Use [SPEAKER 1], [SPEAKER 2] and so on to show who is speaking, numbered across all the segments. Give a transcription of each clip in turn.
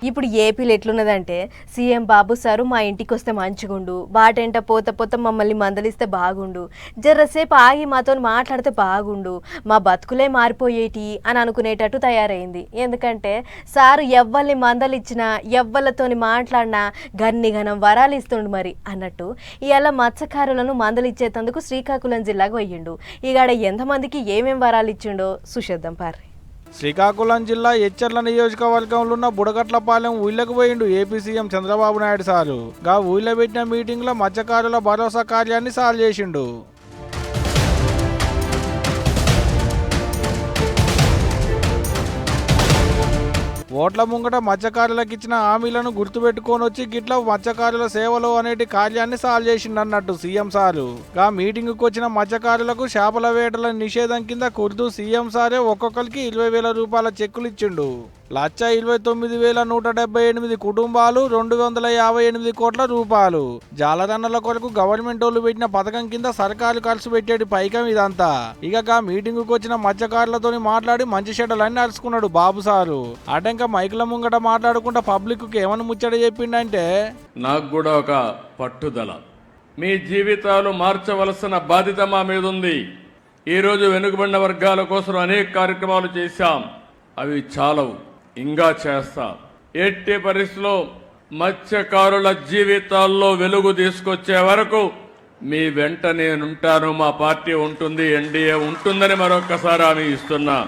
[SPEAKER 1] ఇప్పుడు ఏపీలో ఎట్లున్నదంటే సీఎం బాబు సారు మా ఇంటికి వస్తే మంచిగుండు, బాటెంట పోత పోత మమ్మల్ని మందలిస్తే బాగుండు, జర్రసేపు ఆగి మాతో మాట్లాడితే బాగుండు, మా బతుకులే మారిపోయేటి అని అనుకునేటట్టు తయారైంది. ఎందుకంటే సారు ఎవ్వల్ని మందలిచ్చినా ఎవ్వలతోని మాట్లాడినా గన్నిగనం వరాలు ఇస్తుండు మరి అన్నట్టు ఇవాళ మత్స్యకారులను మందలిచ్చేందుకు శ్రీకాకుళం జిల్లాకు పోయిండు. ఈగాడ ఎంతమందికి ఏమేం వరాలు ఇచ్చిండో చూసేద్దాం పారి.
[SPEAKER 2] శ్రీకాకుళం జిల్లా ఎచ్చర్ల నియోజకవర్గంలో ఉన్న బుడగట్లపాలెం ఊళ్ళకు పోయిండు AP CM Chandrababu Naidu sir. గా ఊళ్ళో పెట్టిన మీటింగ్లో మత్స్యకారుల భరోసా కార్యాన్ని సాల్వ్ చేసిండు. ఓట్ల ముంగట మత్స్యకారులకు ఇచ్చిన హామీలను గుర్తుపెట్టుకొని వచ్చి గిట్ల మత్స్యకారుల సేవలు అనేటి కార్యాన్ని సాల్వ్ చేసిండన్నట్టు సీఎం సారు. గా మీటింగ్కు వచ్చిన మత్స్యకారులకు చేపల వేటల నిషేధం కింద కుర్దు సీఎం సారే ఒక్కొక్కరికి 20,000 రూపాయల చెక్కులు ఇచ్చిండు. 1,29,178 కుటుంబాలు 258 కోట్ల రూపాయలు. జాలరన్నల కొరకు గవర్నమెంట్ వాళ్ళు పెట్టిన పథకం కింద సర్కారు ఖర్చు పెట్టేటి పైకం ఇదంతా. ఇక మీటింగ్కు వచ్చిన మత్స్యకారులతో మాట్లాడి మంచి చెడ్డలన్నీ అరుచుకున్నాడు బాబు సారు. అటంక మైకుల ముంగట మాట్లాడుకుంటా పబ్లిక్ కి ఏమని ముచ్చట చెప్పిండంటే,
[SPEAKER 3] నాకు కూడా ఒక పట్టుదల, మీ జీవితాలు మార్చవలసిన బాధ్యత మా మీద ఉంది. ఈరోజు వెనుకబడిన వర్గాల కోసం అనేక కార్యక్రమాలు చేశాం, అవి చాలవు, ఇంకా చేస్తాం. ఎట్టి పరిస్థితుల్లో మత్స్యకారుల జీవితాల్లో వెలుగు తీసుకొచ్చే వరకు మీ వెంట నేనుంటాను, మా పార్టీ ఉంటుంది, ఎన్డీఏ ఉంటుందని మరొక్కసారి హామీ ఇస్తున్నా.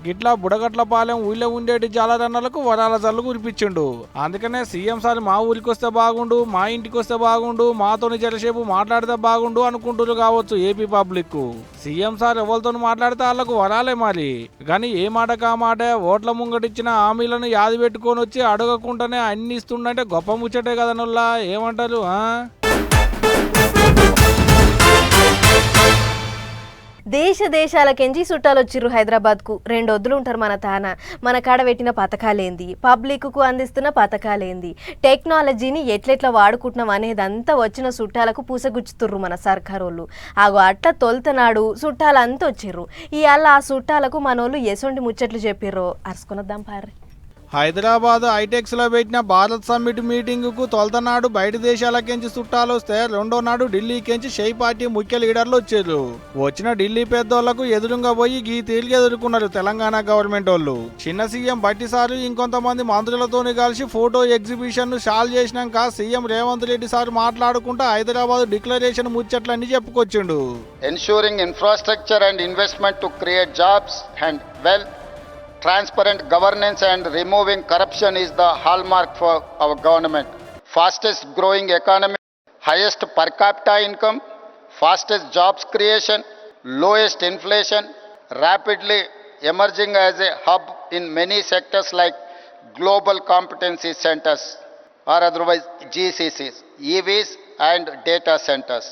[SPEAKER 2] గిట్లా బుడగట్లపాలెం ఊళ్ళో ఉండేటి జాలరన్నలకు వరాల జల్లు కురిపించిండు. అందుకనే సీఎం సార్ మా ఊరికి వస్తే బాగుండు, మా ఇంటికి వస్తే బాగుండు, మాతోని జరసేపు మాట్లాడితే బాగుండు అనుకుంటున్నారు కావచ్చు ఏపీ పబ్లిక్. సీఎం సార్ ఎవరితో మాట్లాడితే వాళ్ళకు వరాలే మరి. కానీ ఏ మాట కా మాట ఓట్ల ముంగటిచ్చిన హామీలను యాది పెట్టుకొని వచ్చి అడగకుండానే అన్ని ఇస్తుండంటే గొప్ప ముచ్చటే కదా నుల్లా, ఏమంటారు?
[SPEAKER 1] దేశాలకెంచి చుట్టాలు వచ్చిర్రు హైదరాబాద్కు. 2 వద్దులు ఉంటారు మన తాన. మన కాడ పెట్టిన పథకాలేంది, పబ్లిక్కు అందిస్తున్న పథకాలేంది, టెక్నాలజీని ఎట్లెట్లా వాడుకుంటున్నాం అనేదంతా వచ్చిన చుట్టాలకు పూసగుచ్చుతుర్రు మన సర్కారోళ్ళు. ఆగో అట్లా తొలుతనాడు చుట్టాలంతా వచ్చిర్రు. ఇవాళ ఆ చుట్టాలకు మనోళ్ళు ఎసొంటి ముచ్చట్లు చెప్పిర్రో అరుసుకునొద్దాం పారి.
[SPEAKER 2] హైదరాబాద్ హైటెక్స్ లో పెట్టిన భారత్ సమ్మిట్ మీటింగ్ కు తొలతనాడు బయట దేశాలకెంచి చుట్టాలు వస్తే రెండో నాడు ఢిల్లీకెంచి షై పార్టీ ముఖ్య లీడర్లు వచ్చారు. వచ్చిన ఢిల్లీ పెద్దోళ్లకు ఎదురుగా పోయి గీ తీరిగి ఎదుర్కొన్నారు తెలంగాణ గవర్నమెంట్ వాళ్ళు. చిన్న సీఎం బట్టిసారు ఇంకొంతమంది మంత్రులతోని కలిసి ఫోటో ఎగ్జిబిషన్ ను సాల్వ్ చేసినాక సీఎం రేవంత్ రెడ్డి సార్ మాట్లాడుకుంటూ హైదరాబాద్ డిక్లరేషన్ ముచ్చట్లన్నీ చెప్పుకొచ్చిండు.
[SPEAKER 4] Ensuring infrastructure and investment to create jobs and wealth, transparent governance and removing corruption is the hallmark for our government. Fastest growing economy, highest per capita income, fastest jobs creation, lowest inflation, rapidly emerging as a hub in many sectors like global competency centers or otherwise GCCs, EVs and data centers.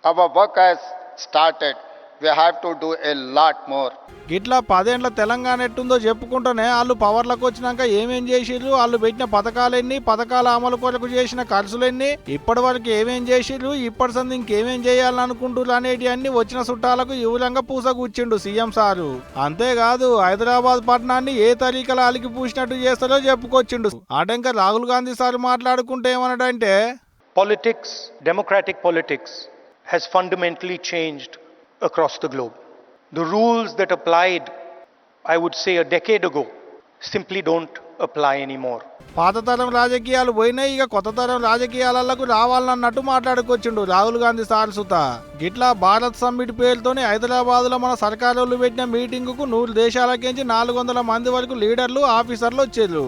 [SPEAKER 4] Our work has started. We have to do a lot more.
[SPEAKER 2] గిట్లా 10 ఏళ్ల తెలంగాణ ఎట్టుందో చెప్పుకుంటూనే వాళ్ళు పవర్లకు వచ్చినాక ఏమేం చేసిర్రు, వాళ్ళు పెట్టిన పథకాలెన్ని, పథకాల అమలు కొరకు చేసిన ఖర్చులెన్ని, ఇప్పటి వరకు ఏమేం చేసిర్రు, ఇప్పటి సంది ఇంకేమేం చేయాలని అనుకుంటున్నారు అనేటి అన్ని వచ్చిన చుట్టాలకు యువలంగా పూసగుచ్చిండు సీఎం సారు. అంతేకాదు హైదరాబాద్ పట్టణాన్ని ఏ తరీకల అలికి పూసినట్టు చేస్తారో చెప్పుకొచ్చిండు. ఆటంక రాహుల్ గాంధీ సార్ మాట్లాడుకుంటే ఏమన్నాడంటే,
[SPEAKER 5] Politics, democratic politics has fundamentally changed across the globe. The rules that applied, I would say, a decade ago simply don't apply anymore.
[SPEAKER 2] పాత తరం రాజకీయాలు పోయినాయి, ఇక కొత్త తరం రాజకీయాలకు రావాలన్నట్టు మాట్లాడుకొచ్చిండు రాహుల్ గాంధీ సార్ సుత. గిట్లా భారత్ సమ్మిట్ పేరుతోని హైదరాబాద్ లో మన సర్కారోళ్ళు పెట్టిన మీటింగ్ కు 100 దేశాలకించి 400 మంది వరకు లీడర్లు, ఆఫీసర్లు వచ్చారు.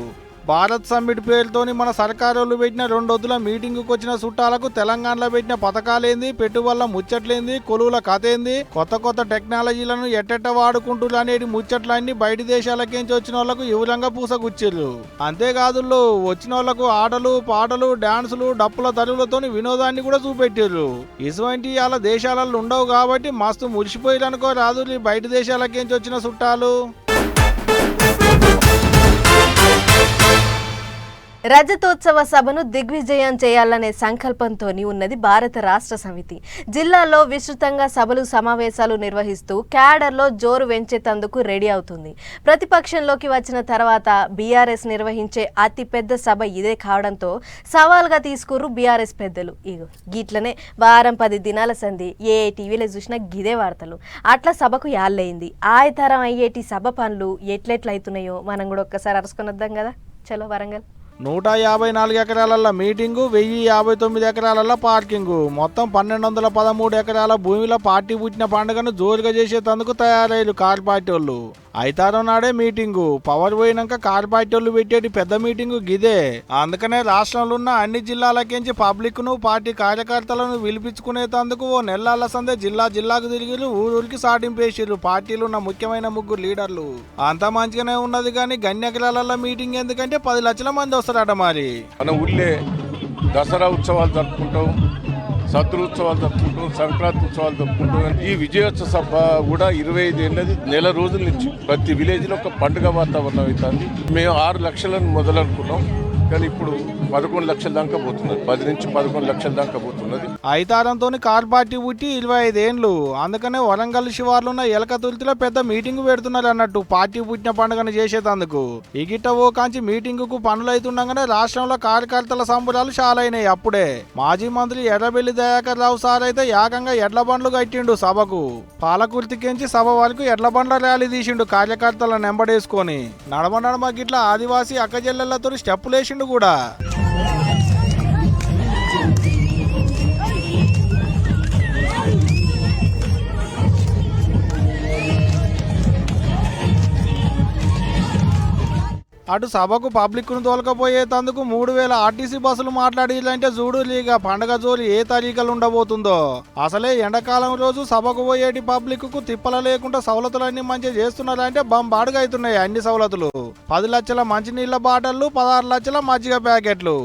[SPEAKER 2] భారత్ సమ్మిట్ పేరుతోని మన సర్కారోళ్ళు పెట్టిన 2 వద్దుల మీటింగ్కు వచ్చిన చుట్టాలకు తెలంగాణలో పెట్టిన పథకాలేంది, పెట్టుబడుల ముచ్చట్లేంది, కొలువుల కథ ఏంది, కొత్త టెక్నాలజీలను ఎట్టెట్ట వాడుకుంటున్నారు అనేటి ముచ్చట్లన్నీ బయట దేశాలకేంచి వచ్చిన వాళ్ళకు వివరంగా పూసగుచ్చిర్రు. అంతేకాదు వచ్చిన వాళ్ళకు ఆటలు, పాటలు, డాన్సులు, డప్పుల తరువులతోని వినోదాన్ని కూడా చూపెట్టిర్రు. ఇటువంటి వాళ్ళ దేశాలలో ఉండవు కాబట్టి మస్తు మురిసిపోయారు అనుకో రాదు బయట దేశాలకేంచి వచ్చిన చుట్టాలు.
[SPEAKER 1] రజతోత్సవ సభను దిగ్విజయం చేయాలనే సంకల్పంతో ఉన్నది భారత రాష్ట్ర సమితి. జిల్లాలో విస్తృతంగా సభలు సమావేశాలు నిర్వహిస్తూ క్యాడర్లో జోరు పెంచేందుకు రెడీ అవుతుంది. ప్రతిపక్షంలోకి వచ్చిన తర్వాత బీఆర్ఎస్ నిర్వహించే అతి పెద్ద సభ ఇదే కావడంతో సవాల్గా తీసుకుర్రు బీఆర్ఎస్ పెద్దలు. ఇగో గిట్లనే వారం 10 దినాల సంధి ఏ టీవీలో చూసినా గిదే వార్తలు. అట్లా సభకు యాళ్ళయింది. ఆయతరం అయ్యేటి సభ పనులు ఎట్లెట్లయితున్నాయో మనం కూడా ఒక్కసారి అరుసుకొని వద్దాం కదా. చలో వరంగల్.
[SPEAKER 2] 154 ఎకరాల మీటింగు, 1059 ఎకరాల పార్కింగు, మొత్తం 1213 ఎకరాల భూమిలో పార్టీ పుట్టిన పండుగను జోరుగా చేసేందుకు తయారయ్యారు కారు పార్టీ వాళ్ళు. ఐతారం నాడే మీటింగు, పవర్ పోయినాక కారు పార్టీ వాళ్ళు పెట్టేటి పెద్ద మీటింగు గిదే. అందుకనే రాష్ట్రంలో ఉన్న అన్ని జిల్లాలకించి పబ్లిక్ ను పార్టీ కార్యకర్తలను పిలిపించుకునేందుకు ఓ నెలల సందే జిల్లాకు తిరిగి ఊరికి సాటింపేసిర్రు పార్టీలు ఉన్న ముఖ్యమైన 3 లీడర్లు. అంతా మంచిగానే ఉన్నది కానీ గన్యెకరాల మీటింగ్ ఎందుకంటే 10 లక్షల మంది వస్తారట. మరి
[SPEAKER 6] మన ఊళ్ళే దసరా ఉత్సవాలు జరుపుకుంటాం, సద్రు ఉత్సవాలు జరుపుకుంటాం, సంక్రాంతి ఉత్సవాలు జరుపుకుంటాం. ఈ విజయోత్సవ సభ కూడా 25 ఏళ్ళది, నెల రోజుల నుంచి ప్రతి విలేజ్ లో ఒక పండుగ వాతావరణం అవుతుంది. మేము 6 లక్షలను మొదలనుకున్నాం కానీ ఇప్పుడు 11 లక్షల దాకా పోతున్నది, 10 నుంచి 11 లక్షల దాకా పోతున్నది.
[SPEAKER 2] ఐతారంతో కారు పార్టీ పుట్టి 25 ఏండ్లు. అందుకనే వరంగల్ శివార్లు ఉన్న ఎలకతుర్తిలో పెద్ద మీటింగ్ పెడుతున్నారు అన్నట్టు పార్టీ పుట్టిన పండుగను చేసేందుకు. ఈ గిట్ట ఓ కాంచి మీటింగ్ కు పనులు అవుతుండగానే రాష్ట్రంలో కార్యకర్తల సంబరాలు చాలా అయినాయి. అప్పుడే మాజీ మంత్రి ఎర్రబెల్లి దయాకర్ రావు సార్ అయితే ఏకంగా ఎడ్ల బండ్లు కట్టిండు సభకు. పాలకుర్తికించి సభ వరకు ఎడ్ల బండ్ల ర్యాలీ తీసిండు కార్యకర్తలను నెంబడేసుకొని. నడమ గిట్ల ఆదివాసీ అక్కజెల్లెళ్లతో స్టెప్పులేసి కూడా. అటు సభకు పబ్లిక్ ను తోలకపోయేందుకు 3000 ఆర్టీసీ బస్సులు మాట్లాడిలంటే చూడు లీగా పండగ జోలి ఏ తరీకలు ఉండబోతుందో. అసలే ఎండాకాలం రోజు సభకు పోయేటి పబ్లిక్ కు తిప్పల లేకుండా సవలతులన్నీ మంచిగా చేస్తున్నారంటే బంబాడుగా అవుతున్నాయి అన్ని సవలతులు. 10 లక్షల మంచినీళ్ల బాటళ్లు, 16 లక్షల మజ్జిగ ప్యాకెట్లు,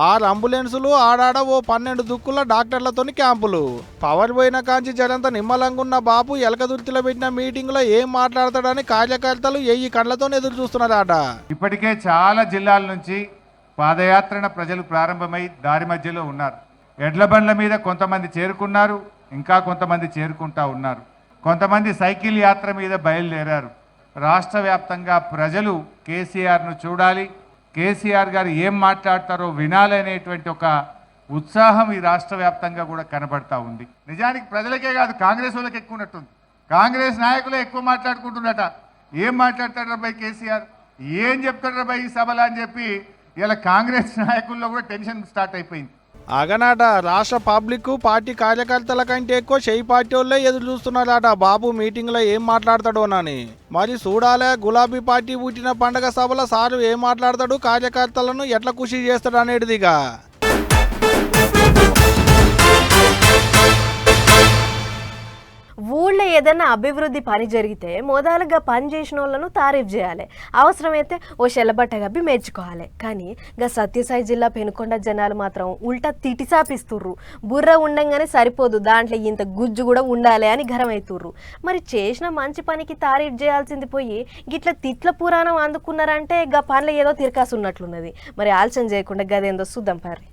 [SPEAKER 2] 6 అంబులెన్సులు, ఆడాడ ఓ 12 దుక్కుల డాక్టర్లతోని క్యాంపులు. పవర్ పోయిన కాంచి జరంత నిమ్మలంగున్న బాబు ఎలకదుర్తిలో పెట్టిన మీటింగ్ లో ఏం మాట్లాడతాడని కార్యకర్తలు 1000 కళ్లతో ఎదురు చూస్తున్నారట.
[SPEAKER 7] ఇప్పటికే చాలా జిల్లాల నుంచి పాదయాత్రన ప్రజలు ప్రారంభమై దారి మధ్యలో ఉన్నారు. ఎడ్ల బండ్ల మీద కొంతమంది చేరుకున్నారు, ఇంకా కొంతమంది చేరుకుంటా ఉన్నారు. కొంతమంది సైకిల్ యాత్ర మీద బయలుదేరారు. రాష్ట్ర వ్యాప్తంగా ప్రజలు కేసీఆర్ను చూడాలి, కేసీఆర్ గారు ఏం మాట్లాడతారో వినాలి అనేటువంటి ఒక ఉత్సాహం ఈ రాష్ట్ర వ్యాప్తంగా కూడా కనబడతా ఉంది. నిజానికి ప్రజలకే కాదు, కాంగ్రెస్ వాళ్ళకి ఎక్కువ ఉన్నట్టుంది. కాంగ్రెస్ నాయకులే ఎక్కువ మాట్లాడుకుంటున్నట. ఏం మాట్లాడతాడు రాబాయ్ కేసీఆర్, ఏం చెప్తాడు రాబాయ్ ఈ సభలు అని చెప్పి ఇలా కాంగ్రెస్ నాయకుల్లో కూడా టెన్షన్ స్టార్ట్ అయిపోయింది.
[SPEAKER 2] అగనాట రాష్ట్ర పబ్లిక్ పార్టీ కార్యకర్తల కంటే ఎక్కువ షెయి పార్టీ వాళ్ళే ఎదురు చూస్తున్నారట బాబు మీటింగ్ లో ఏం మాట్లాడతాడోనని. మరి చూడాలే గులాబీ పార్టీ పుట్టిన పండగ సభలో సారు ఏం మాట్లాడతాడు, కార్యకర్తలను ఎట్లా ఖుషి చేస్తాడు అనేటిదిగా.
[SPEAKER 1] ఊళ్ళో ఏదైనా అభివృద్ధి పని జరిగితే మొదలుగా పని చేసిన వాళ్ళను తారీఫ్ చేయాలి, అవసరమైతే ఓ షెల్లబట్ట గబ్బి మెచ్చుకోవాలి. కానీ గా సత్యసాయి జిల్లా పెనుకొండ జనాలు మాత్రం ఉల్టా తిటిసాపిస్తుర్రు. బుర్ర ఉండంగానే సరిపోదు, దాంట్లో ఇంత గుజ్జు కూడా ఉండాలి అని గరమవుతుర్రు. మరి చేసిన మంచి పనికి తారీఫ్ చేయాల్సింది పోయి గిట్ల తిట్ల పురాణం అందుకున్నారంటే గా పనులు ఏదో తిరకాసు ఉన్నట్లున్నది. మరి ఆలోచన చేయకుండా గదేందో చూద్దాం పారి.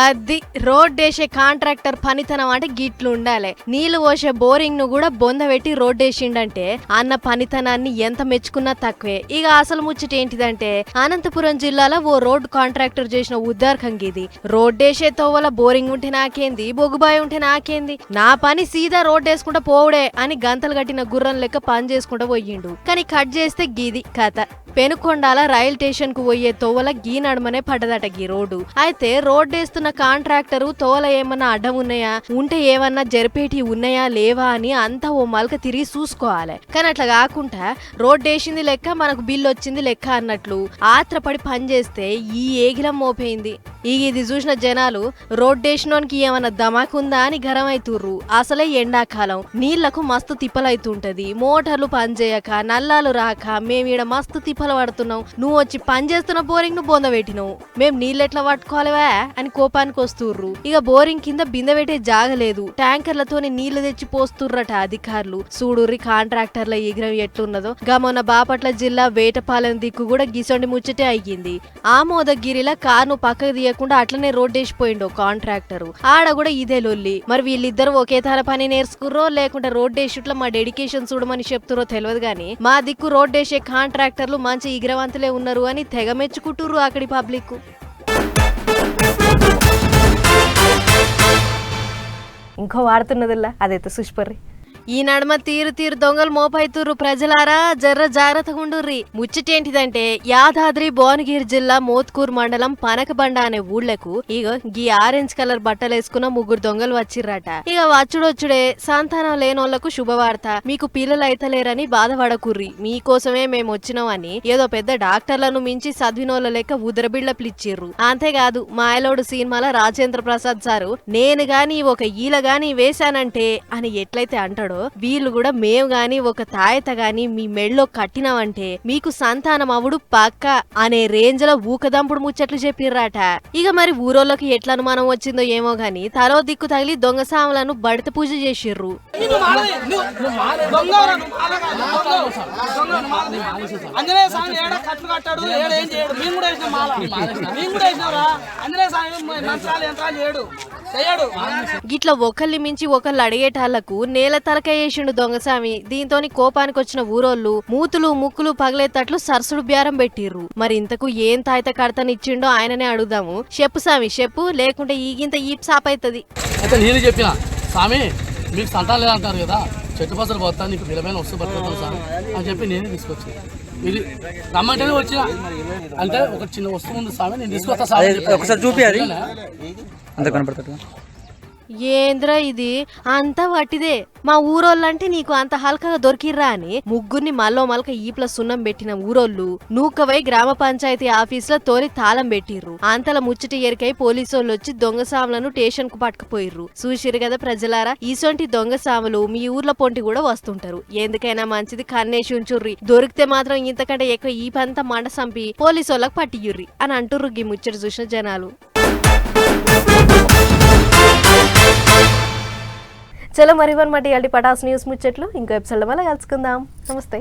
[SPEAKER 1] అది రోడ్ వేసే కాంట్రాక్టర్ పనితనం అంటే గిట్లు ఉండాలి. నీళ్లు పోసే బోరింగ్ ను కూడా బొంద పెట్టి రోడ్ వేసిండంటే అన్న పనితనాన్ని ఎంత మెచ్చుకున్నా తక్కువే. ఇక అసలు ముచ్చట ఏంటిదంటే అనంతపురం జిల్లాలో ఓ రోడ్ కాంట్రాక్టర్ చేసిన ఉద్దార్కం గిది. రోడ్ వేసే తోవల బోరింగ్ ఉంటే నాకేంది, బొగ్గుబాయి ఉంటే నాకేంది, నా పని సీదా రోడ్ వేసుకుంటా పోవుడే అని గంతలు కట్టిన గుర్రం లెక్క పని చేసుకుంటా పోయిండు. కానీ కట్ చేస్తే గిది కథ. పెనుకొండాల రైల్ స్టేషన్ కు పోయే తోవల గీ నడుమనే పడ్డదట గీ రోడ్డు. అయితే రోడ్ వేస్తున్న కాంట్రాక్టరు తోవల ఏమన్నా అడ్డం ఉన్నాయా, ఉంటే ఏమన్నా జరిపేటి ఉన్నాయా లేవా అని అంతా ఓ మలక తిరిగి చూసుకోవాలి. కానీ అట్లా కాకుండా రోడ్ వేసింది లెక్క మనకు బిల్లు వచ్చింది లెక్క అన్నట్లు ఆత్రపడి పని చేస్తే ఈ ఏగిలం మోపైంది. ఇది చూసిన జనాలు రోడ్డేషన్కి ఏమన్నా దమాకుందా అని గరం అవుతుర్రు. అసలే ఎండాకాలం నీళ్లకు మస్తు తిప్పలైతుంటది, మోటార్లు పనిచేయక నల్లాలు రాక మేమీడ మస్తు తిప్పలు పడుతున్నాం. నువ్వు వచ్చి పని చేస్తున్న బోరింగ్ ను బొంద పెట్టినావు, మేం నీళ్ళెట్లా పట్టుకోవాలివా అని కోపానికి వస్తుర్రు. ఇక బోరింగ్ కింద బిందె పెట్టే జాగలేదు, ట్యాంకర్లతోని నీళ్లు తెచ్చి పోస్తుర్రట అధికారులు. చూడుర్రి కాంట్రాక్టర్ల ఎగిరం ఎట్లున్నదో. గమొన్న బాపట్ల జిల్లా వేటపాలెం దిక్కు కూడా గిసొండి ముచ్చటే అయ్యింది. ఆమోదగిరిలా కారును పక్కకు తీయకుండా అట్లనే రోడ్డేసిపోయిండు కాంట్రాక్టర్. ఆడ కూడా ఇదే లొల్లి. మరి వీళ్ళిద్దరు ఒకే తర పని నేర్చుకుర్రో లేకుంటే రోడ్డేసుట్ల మా డెడికేషన్ చూడమని చెప్తురో తెలియదు గానీ మా దిక్కు రోడ్డేసే కాంట్రాక్టర్లు మంచి ఇగ్రవంతులే ఉన్నారు అని తెగ మెచ్చుకుంటుర్రు అక్కడి పబ్లిక్. ఇంకో వాడుతున్నదిలా అదైతే సుష్పర్రి. ఈ నడుమ తీరు దొంగలు మోపైతుర్రు. ప్రజలారా జర్ర జాగ్రత్తగా ఉండుర్రి. ముచ్చటేంటిదంటే యాదాద్రి భువనగిరి జిల్లా మోత్కూర్ మండలం పనకబండ అనే ఊళ్లకు ఇగో గీ ఆరెంజ్ కలర్ బట్టలు వేసుకున్న 3 దొంగలు వచ్చిర్రట. ఇక వచ్చుడొచ్చుడే సంతానం లేనోళ్లకు శుభవార్త, మీకు పిల్లలు అయితలేరని బాధపడకుర్రి, మీకోసమే మేము వచ్చినామని ఏదో పెద్ద డాక్టర్లను మించి చదివినోళ్ళ లెక్క ఉదరబిళ్ళప్లిచ్చిర్రు. అంతేకాదు మాయలోడు సినిమాల రాజేంద్ర ప్రసాద్ సారు నేను గాని ఒక ఈల గాని వేశానంటే అని ఎట్లయితే అంటాడు, వీళ్ళు కూడా మేము గాని ఒక తాయత గాని మీ మెళ్ళో కట్టినామంటే మీకు సంతానం అవుడు పక్క అనే రేంజ్ లో ఊకదంపుడు ముచ్చట్లు చెప్పిర్రాట. ఇక మరి ఊరోళ్ళకి ఎట్లా అనుమానం వచ్చిందో ఏమో గాని తలో దిక్కు తగిలి దొంగ సాములను బడిత పూజ చేసిర్రు. గిట్లా ఒకళ్ళని మించి ఒకళ్ళు అడిగేటాళ్లకు నేల తలకాయ వేసిండు దొంగసామి. దీంతోని కోపానికి వచ్చిన ఊరోళ్ళు మూతులు ముక్కులు పగలేటట్లు సరసుడు బేరం పెట్టిర్రు. మరి ఇంతకు ఏం తాయిత కడతనిచ్చిండో ఆయననే అడుగుదాము. చెప్పు సామి చెప్పు, లేకుంటే ఈగింత ఈప్ సాపైతది.
[SPEAKER 8] అయితే నేను చెప్పిన స్వామి మీకు సంతానం లేదంటారు కదా, చెట్టు పసలు పోతా నీకు విలువైన వస్తువు పట్టుకుంటాం సార్ అని చెప్పి నేనే తీసుకొచ్చాను. ఇది రమ్మంటేనే వచ్చిన, అంటే ఒక చిన్న వస్తువు ఉంది స్వామి నేను తీసుకొస్తా సార్ ఒకసారి చూపి అంత కనపడతాడు.
[SPEAKER 1] ఏంద్రా ఇది అంతా వట్టిదే, మా ఊరోళ్ళంటే నీకు అంత హల్కగా దొరికిర్రా అని ముగ్గురిని మల్లో మలక ఈప్ల సున్నం పెట్టిన ఊరోళ్ళు నూకవై గ్రామ పంచాయతీ ఆఫీసులో తోలి తాళం పెట్టిర్రు. అంతల ముచ్చటి ఎరికై పోలీసోళ్ళు వచ్చి దొంగ సాములను స్టేషన్ కు పట్టుకుపోయిర్రు. చూసిరు కదా ప్రజలారా, ఈసొంటి దొంగ సాములు మీ ఊర్ల పొంటి కూడా వస్తుంటారు. ఎందుకైనా మంచిది కన్నేసి ఉంచుర్రి, దొరికితే మాత్రం ఇంతకంటే ఎక్కువ ఈ పంత మండ సంపి పోలీసోళ్ళకి పట్టియుర్రి అని అంటుర్రు గీ ముచ్చట చూసిన జనాలు. చలో మరి వన్ మటి పటాస్ న్యూస్ ముచ్చట్లు ఇంకో ఎపిసోడ్ మళ్ళీ కలుసుకుందాం. నమస్తే.